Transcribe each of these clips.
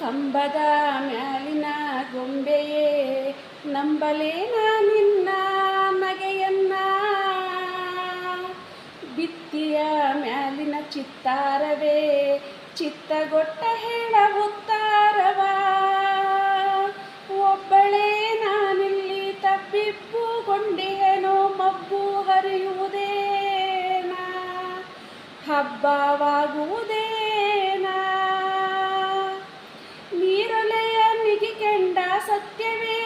ಕಂಬದ ಮ್ಯಾಲಿನ ಗೊಂಬೆಯೇ ನಂಬಲೇನ ನಿನ್ನ ನಗೆಯನ್ನ, ಬಿತ್ತಿಯ ಮ್ಯಾಲಿನ ಚಿತ್ತಾರವೇ ಚಿತ್ತಗೊಟ್ಟ ಹೇಳ ಉತ್ತಾರವ. ಒಬ್ಬಳೇ ನಾನಿಲ್ಲಿ ತಬ್ಬಿಬ್ಬುಗೊಂಡಿಹೆನೋ ಮಬ್ಬು ಹರಿಯುವುದೇನ, ಹಬ್ಬವಾಗುವುದೇನ. ನೀರೊಲೆಯ ನಿಗಿಕೆಂಡ ಸತ್ಯವೇ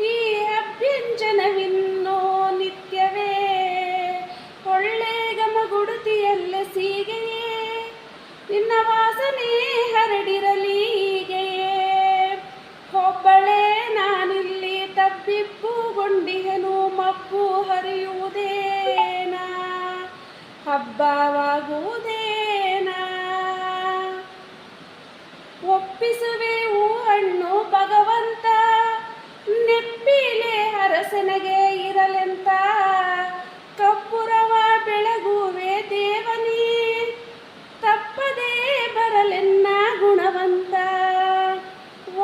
ಈ ಅಭ್ಯಂಜನವಿನ್ನೋ ನಿತ್ಯವೇ, ಒಳ್ಳೆ ಗಮಗುಡುತಿಯಲ್ಲೇ ಸೀಗೆಯೇ ನಿನ್ನ ವಾಸನೆ ಹರಡಿರಲೀಗೆಯೇ. ಒಬ್ಬಳೇ ನಾನಿಲ್ಲಿ ತಬ್ಬಿಬ್ಬುಗೊಂಡಿಹೆನು ಮಬ್ಬು ಹರಿಯುವುದೇನ, ಹಬ್ಬವಾಗುವುದೇನ. ಒಪ್ಪಿಸುವೆ ಹಣ್ಣು ಭಗವಂತ ನೆಪ್ಪಿಲೆ ಅರಸನಗೆ ಇರಲೆಂತ, ಕಪ್ಪುರವ ಬೆಳಗುವೆ ದೇವನೇ ತಪ್ಪದೇ ಬರಲೆನ್ನ ಗುಣವಂತ.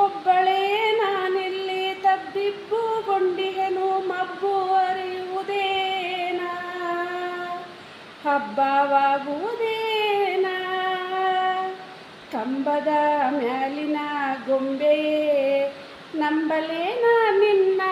ಒಬ್ಬಳೇ ನಾನಿಲ್ಲಿ ತಬ್ಬಿಬ್ಬುಗೊಂಡಿಹೆನು ಮಬ್ಬು ಹರಿಯುವುದೇನ, ಹಬ್ಬವಾಗುವುದೇನ. ಕಂಬದ ಮ್ಯಾಲಿನ ಗೊಂಬೆಯೇ ನಂಬಲೇನ ನಿನ್ನ